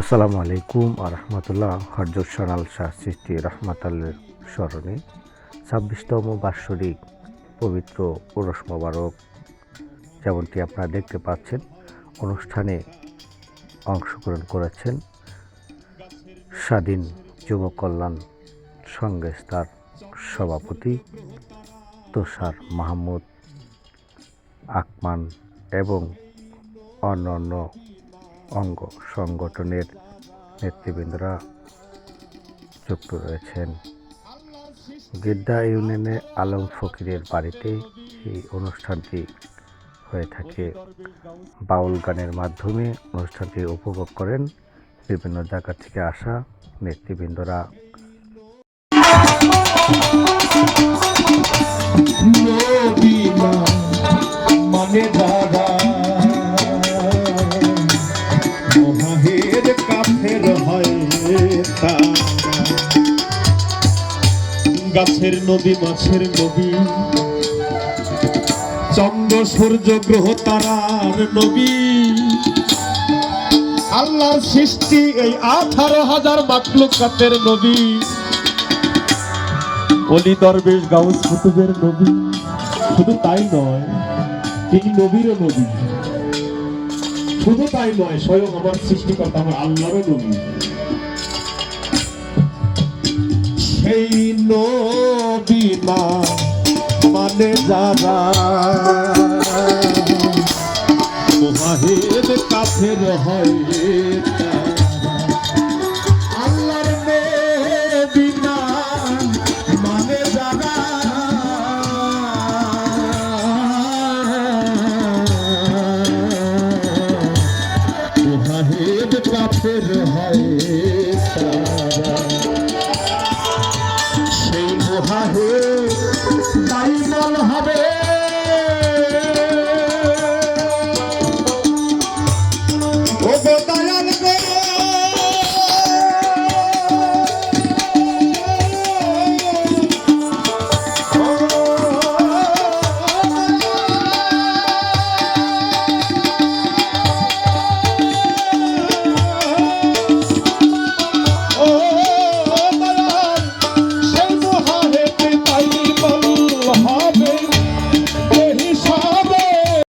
আসসালামু আলাইকুম আরহামতুল্লাহ। হরজত সোনাল শাহ সৃষ্টি রহমাতাল্লের স্মরণে ২৬তম বাৎসরিক পবিত্র ওরস মোবারক যেমনটি আপনারা দেখতে পাচ্ছেন, অনুষ্ঠানে অংশগ্রহণ করেছেন স্বাধীন যুব কল্যাণ সংস্থার সভাপতি তুষার মাহমুদ আকমান এবং অন্যান্য অঙ্গ সংগঠনের নেতৃবৃন্দরা যুক্ত রয়েছেন। গিদ্দা ইউনিয়নে আলম ফকিরের বাড়িতে এই অনুষ্ঠানটি হয়ে থাকে। বাউল গানের মাধ্যমে অনুষ্ঠানটি উপভোগ করেন বিভিন্ন জায়গা থেকে আসা নেতৃবৃন্দরা। মানে দাদা মহাহের কাফের হয় গাছের নদী মাছের নদী চন্দ্র সূর্য গ্রহ তারার নবী আল্লাহর সৃষ্টি এই 18,000 মাখলুকাতের নবী ওলি দরবেশ গাউস কুতুবের নবী। শুধু তাই নয়, তিনি নবীরও নবী। শুধু তাই নয়, স্বয়ং আমার সৃষ্টিকর্তা আমার আল্লাহরও নবী। সেই নবী মানে যারা মুহাহিদ কাফের হয় আল্লাহর নবী মানে যারা মুহাহিদ কাফের হয়।